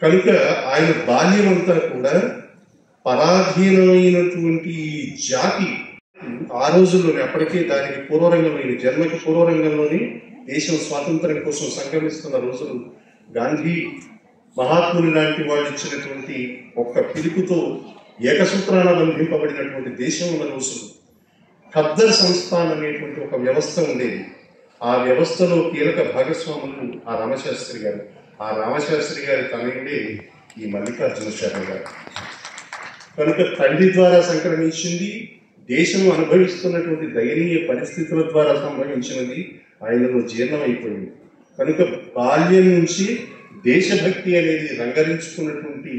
కనుక ఆయన బాల్యం అంతా కూడా పరాధీనమైనటువంటి జాతి ఆ రోజుల్లోనే, అప్పటికే దానికి పూర్వరంగంలోని జన్మకి పూర్వరంగంలోని దేశం స్వాతంత్ర్యం కోసం సంగమిస్తున్న రోజులు, గాంధీ మహాత్ముని లాంటి వాళ్ళు ఇచ్చినటువంటి ఒక్క పిలుపుతో ఏకసూత్రాన బంధింపబడినటువంటి దేశం ఉన్న రోజులు. ఖద్దర్ సంస్థాన్ అనేటువంటి ఒక వ్యవస్థ ఉండేది. ఆ వ్యవస్థలో కీలక భాగస్వాములు ఆ రామశాస్త్రి గారు. ఆ రామశాస్త్రి గారి తనయుడే ఈ మల్లికార్జున శర్మ గారు. కనుక తండ్రి ద్వారా సంక్రమించింది, దేశం అనుభవిస్తున్నటువంటి దయనీయ పరిస్థితుల ద్వారా సంభవించినది ఆయనలో జీర్ణమైపోయింది. కనుక బాల్యం నుంచి దేశభక్తి అనేది రంగరించుకున్నటువంటి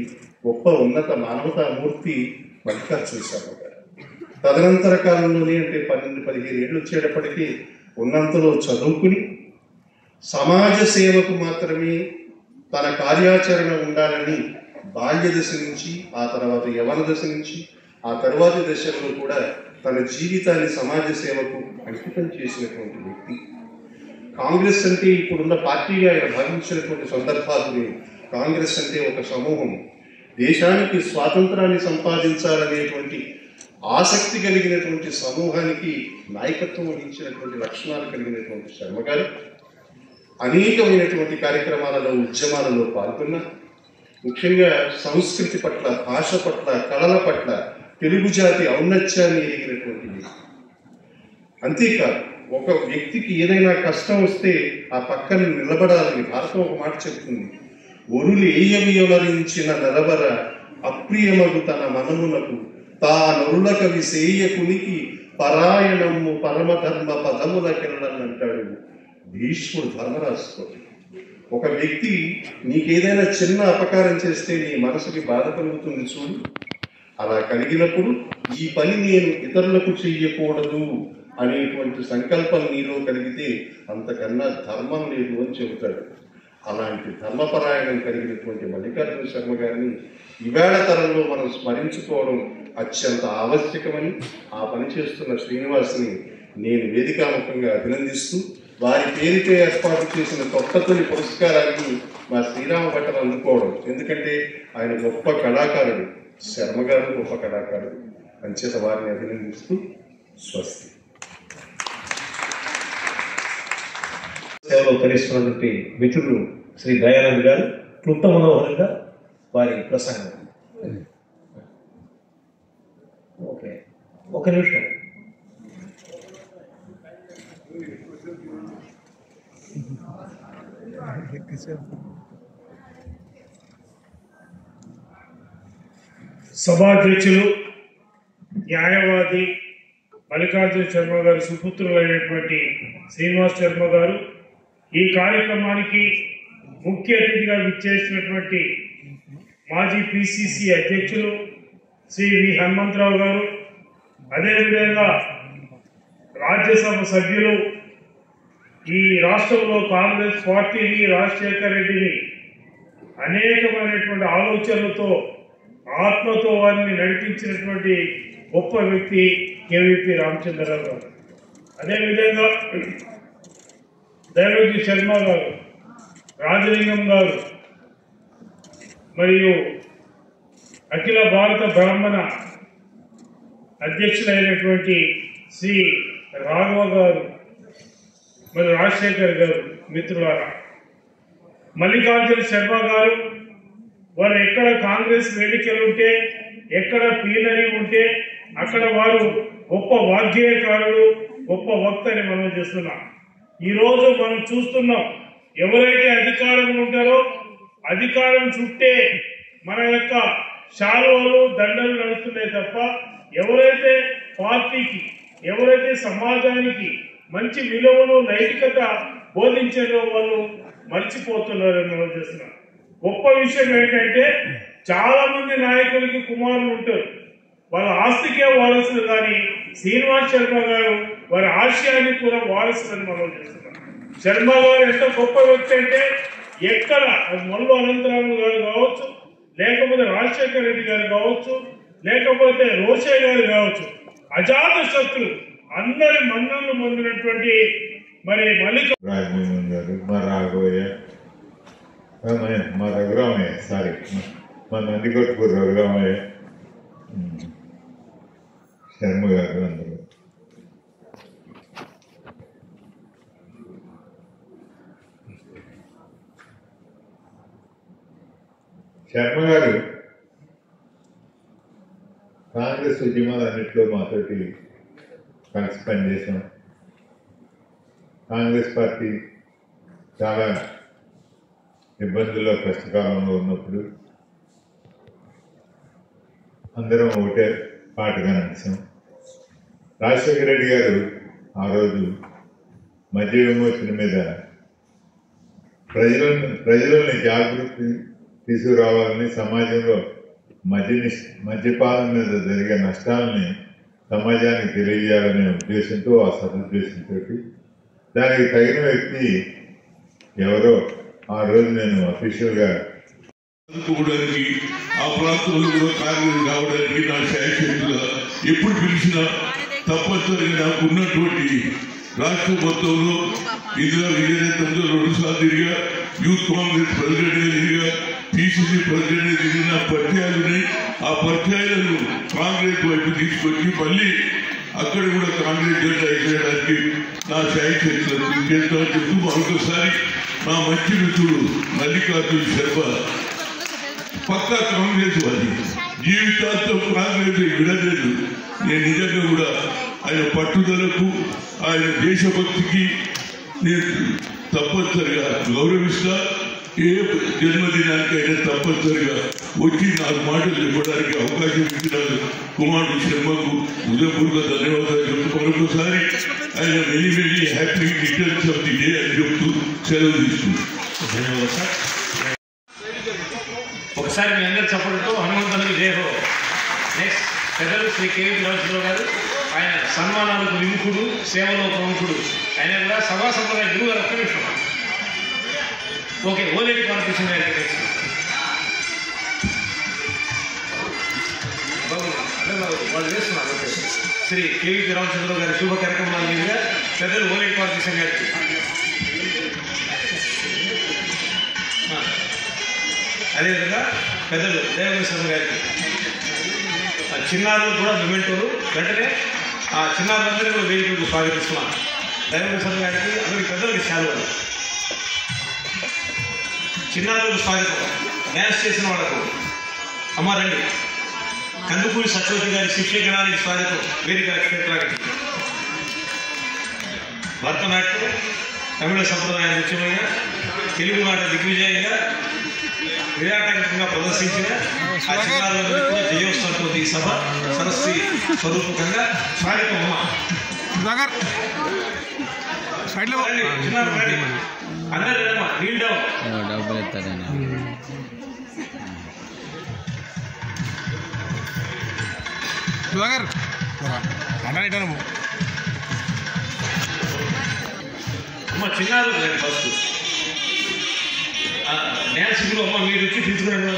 గొప్ప ఉన్నత మానవతామూర్తి మల్లికార్జున శర్మ గారు. తదనంతర కాలంలోనే, అంటే 12-15 ఏళ్ళు వచ్చేటప్పటికీ ఉన్నంతలో చదువుకుని సమాజ సేవకు మాత్రమే తన కార్యాచరణ ఉండాలని బాల్య దశ నుంచి, ఆ తర్వాత యవన దశ నుంచి, ఆ తర్వాతి దశల్లో కూడా తన జీవితాన్ని సమాజ సేవకు అంకితం చేసినటువంటి వ్యక్తి. కాంగ్రెస్ అంటే ఇప్పుడున్న పార్టీగా ఆయన భావించినటువంటి సందర్భాలు. కాంగ్రెస్ అంటే ఒక సమూహం, దేశానికి స్వాతంత్రాన్ని సంపాదించాలనేటువంటి ఆసక్తి కలిగినటువంటి సమూహానికి నాయకత్వం వహించినటువంటి లక్షణాలు కలిగినటువంటి శర్మ గారు అనేకమైనటువంటి కార్యక్రమాలలో, ఉద్యమాలలో పాల్గొన్న, ముఖ్యంగా సంస్కృతి పట్ల, భాష పట్ల, కళల పట్ల తెలుగు జాతి ఔన్నత్యాన్ని ఎరిగినటువంటి వ్యక్తి. అంతేకాదు, ఒక వ్యక్తికి ఏదైనా కష్టం వస్తే ఆ పక్కన నిలబడాలని భారతం ఒక మాట చెప్తుంది. ఒరులు ఏయవియొలరించిన నరవర అప్రియమగు తన మనమునకు తా నరుల కవి సేయకునికి పరాయణము పరమధర్మ పదములకెళ్ళనంటాడు భీష్ముడు ధర్మరాజుతో. ఒక వ్యక్తి నీకేదైనా చిన్న అపకారం చేస్తే నీ మనసుకి బాధ కలుగుతుంది చూడు, అలా కలిగినప్పుడు ఈ పని నేను ఇతరులకు చెయ్యకూడదు అనేటువంటి సంకల్పం నీలో కలిగితే అంతకన్నా ధర్మం లేదు అని చెబుతాడు. అలాంటి ధర్మపరాయణం కలిగినటువంటి మల్లికార్జున శర్మ గారిని ఈవేళ తరంలో మనం స్మరించుకోవడం అత్యంత ఆవశ్యకమని, ఆ పని చేస్తున్న శ్రీనివాస్ని నేను వేదికాముఖంగా అభినందిస్తూ, వారి పేరుతో ఏర్పాటు చేసిన తొలి పురస్కారాన్ని మా శ్రీరామ భట్టలు అందుకోవడం. ఎందుకంటే ఆయన గొప్ప కళాకారుడు, శర్మ గారు గొప్ప కళాకారుడు. అంచేత వారిని అభినందిస్తూ స్వస్తి. సేవలో తరిస్తున్నటువంటి మిత్రులు శ్రీ దయానంద్ గారు క్లుప్త మనోహరంగా వారి ప్రసంగం. ఓకే, ఒక నిమిషం. సభాధ్యక్షులు, న్యాయవాది మల్లికార్జున శర్మ గారు సుపుత్రులైనటువంటి శ్రీనివాస్ శర్మ గారు, ఈ కార్యక్రమానికి ముఖ్య అతిథిగా విచ్చేసినటువంటి మాజీ పిసిసి అధ్యక్షులు శ్రీ వి హనుమంతరావు గారు, అదేవిధంగా రాజ్యసభ సభ్యులు, ఈ రాష్ట్రంలో కాంగ్రెస్ పార్టీని, రాజశేఖర రెడ్డిని అనేకమైనటువంటి ఆలోచనలతో, ఆత్మతో వారిని నడిపించినటువంటి గొప్ప వ్యక్తి కేవీపీ రామచంద్రరావు గారు, అదేవిధంగా దైవజీ శర్మ గారు, రాజలింగం గారు, మరియు అఖిల భారత బ్రాహ్మణ అధ్యక్షులైనటువంటి శ్రీ రాఘవ గారు, మరియు రాజశేఖర్ గారు, మిత్రులారా, మల్లికార్జున శర్మ గారు వారు ఎక్కడ కాంగ్రెస్ వేదికలు ఉంటే, ఎక్కడ ప్లీనరీ ఉంటే అక్కడ వారు గొప్ప వాగ్గేయకారుడు, గొప్ప వక్త అని మనం చేస్తున్నాం. ఈరోజు మనం చూస్తున్నాం, ఎవరైతే అధికారంలో ఉంటారో అధికారం చుట్టే మన యొక్క శాలువలు, దండలు నడుస్తున్నాయి తప్ప ఎవరైతే పార్టీకి, ఎవరైతే సమాజానికి మంచి విలువను, నైతికత బోధించారో వాళ్ళు మర్చిపోతున్నారని మనం చేస్తున్నాం. గొప్ప విషయం ఏంటంటే, చాలా మంది నాయకులకి కుమారులు ఉంటారు, వాళ్ళ ఆస్తికే వారసులు, కానీ శ్రీనివాస్ శర్మ గారు వారి ఆశయానికి కూడా వారసులని మనం చేస్తున్నాం. శర్మ గారు ఎంత గొప్ప వ్యక్తి అంటే, ఎక్కడ మల్లు అనంతరాము గారు కావచ్చు, లేకపోతే రాజశేఖర రెడ్డి గారు కావచ్చు, లేకపోతే రోషే గారు కావచ్చు, అజాత శత్రు అందరి మన్నలు పొందినటువంటి మరి మల్లిక రాజమోహన్ గారు, మా రాఘవయ్య, మా రఘురామయ్య, సారీ, మా నందికొట్కూరు రఘురామయ్య శర్మ గారు అందరూ. శర్మ గారు కాంగ్రెస్ ఉద్యమాలన్నింటిలో మాతోటి కలిసి పనిచేసాం. కాంగ్రెస్ పార్టీ చాలా ఇబ్బందుల్లో కష్టకాలంలో ఉన్నప్పుడు అందరం ఒకటే పాటగా నడిచాం. రాజశేఖర రెడ్డి గారు ఆ రోజు మద్య విమోచన మీద ప్రజలని జాగృతి తీసుకురావాలని, సమాజంలో మద్యపానం మీద జరిగే నష్టాలని సమాజానికి తెలియజేయాలనే ఉద్దేశంతో, ఆ సదుద్దేశంతో దానికి తగిన వ్యక్తి ఎవరో ఆ రోజు నేను అఫీషియల్గా చదువుకోవడానికి ఆ ప్రాంతంలో కూడా కాంగ్రెస్ రావడానికి నా శాయశక్తుగా ఎప్పుడు పిలిచినా తప్పనిసరిగా నాకు ఉన్నటువంటి రాష్ట్ర మొత్తంలో ఇందిరా విజయనేతంలో 2 సార్లు తిరిగా, యూత్ కాంగ్రెస్ ప్రెసిడెంట్గా తిరిగా, పిసిసి ప్రెసిడెంట్గా తిరిగిన పరిచయాలు ఉన్నాయి. ఆ పరిచయాలను కాంగ్రెస్ వైపు తీసుకొచ్చి మళ్ళీ అక్కడ కూడా కాంగ్రెస్ జెండా ఎగరేయడానికి నా శాయశక్తులను చేస్తానని చెప్తూ మరొకసారి నా మంచి మిత్రుడు మల్లికార్జున శర్మ పక్కా కాంగ్రెస్ వారి జీవితాంతం కాంగ్రెస్ విడలేదు. నేను నిజంగా కూడా ఆయన పట్టుదలకు, ఆయన దేశభక్తికి నేను తప్పనిసరిగా గౌరవిస్తా. ఏ జన్మదినానికైనా తప్పనిసరిగా వచ్చి 4 మాటలు చెప్పడానికి అవకాశం ఇచ్చిన కుమారుడు శర్మకు హృదయపూర్వక ధన్యవాదాలు చెప్తూ మరొకసారి ఆయన very very happy returns of the day అని చెప్తూ సెలవు తీసుకుంటాను. ధన్యవాదాలు సార్. ఒకసారి మీ అందరి చప్పటితో హనుమంతునికి జయహో. నెక్స్ట్ పెద్దలు శ్రీ కేవీ రామచంద్రరావు గారు, ఆయన సన్మానాలకు విముఖుడు, సేవలో ప్రముఖుడు. ఆయన కూడా సభా సంప్రదాయ గురువు గారు. ఒక్క నిమిషం. ఓకే, ఓలేటి కాంపిటీషన్ గారికి వాళ్ళు వేస్తున్నారు. ఓకే, శ్రీ కేవీ రామచంద్రరావు గారి శుభ కార్యక్రమాల మీదుగా పెద్దలు ఓలేటి కాంపిటీషన్ గారికి, అదేవిధంగా పెద్దలు దేవేశ్వర గారికి, చిన్నారులు కూడా మొమెంటోలు వెంటనే ఆ చిన్నారులందరూ కూడా వేదికకు స్వాగతిస్తున్నాం. దేవేశ్వర గారికి అందరికి పెద్దలకి శాలువాలు. చిన్నారులకు స్వాగతం. డ్యాన్స్ చేసిన వాళ్ళకు అమ్మ రండి. కందుకూరి సత్యవతి గారి శిక్షగణానికి స్వాగతం. వేదిక క్షేత్రానికి. భరతనాట్యం తమిళ సంప్రదాయ నృత్యమైన తెలుగు నాట దిగ్విజయంగా క్రియాటంకంగా ప్రదర్శించిన ఆ చిన్నారులందరూ కూడా జయోత్సవంతో ఈ సభ సరస్వతి స్వరూపకంగా స్వాగతం. అమ్మ చిన్నారు రండి. అందరూ నీల్ డౌన్. డబ్బులు ఎత్తారని అమ్మ చిన్నారు ఫస్ట్ డ్యాన్సింగ్లో అమ్మ మీరు వచ్చి తీసుకురండి.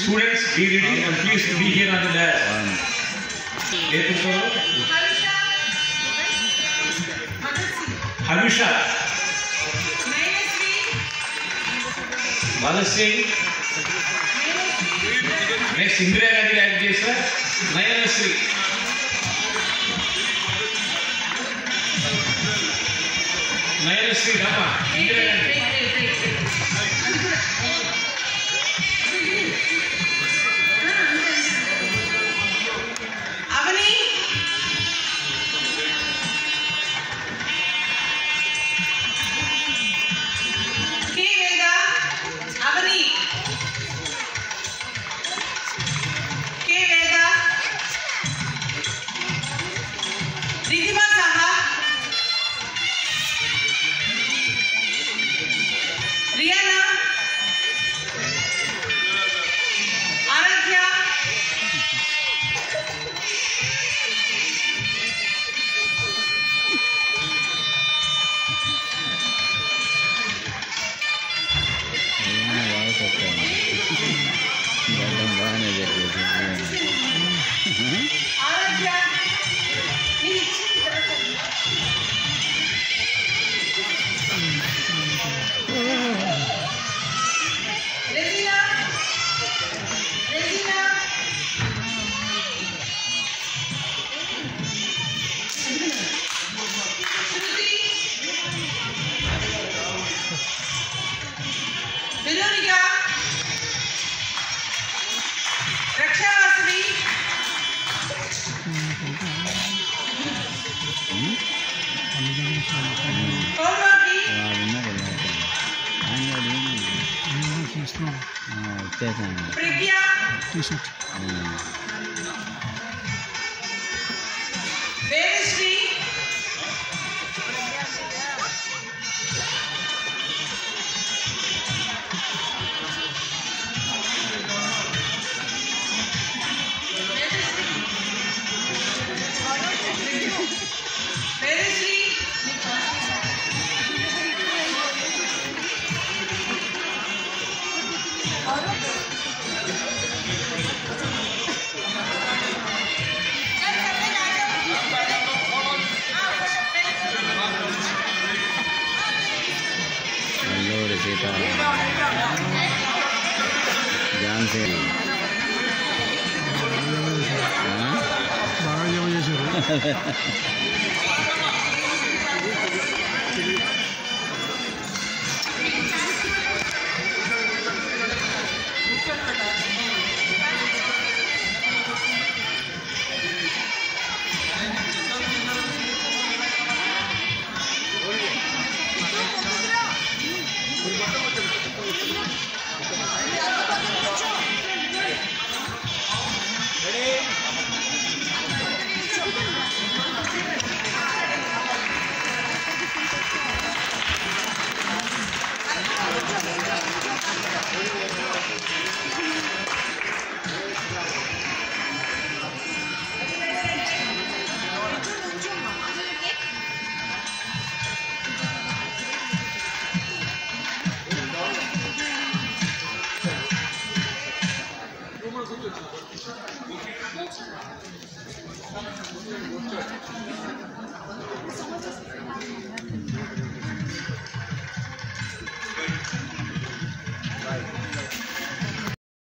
Students be ready and please be here on the dance. నేర్చుకోవాలి. హబీషా, భగత్ సింగ్, నెక్స్ట్ ఇందిరాగాంధీ యాక్ట్ చేసిన నయనశ్రీ, నయనశ్రీ రామ, ఇందిరాగాంధీ.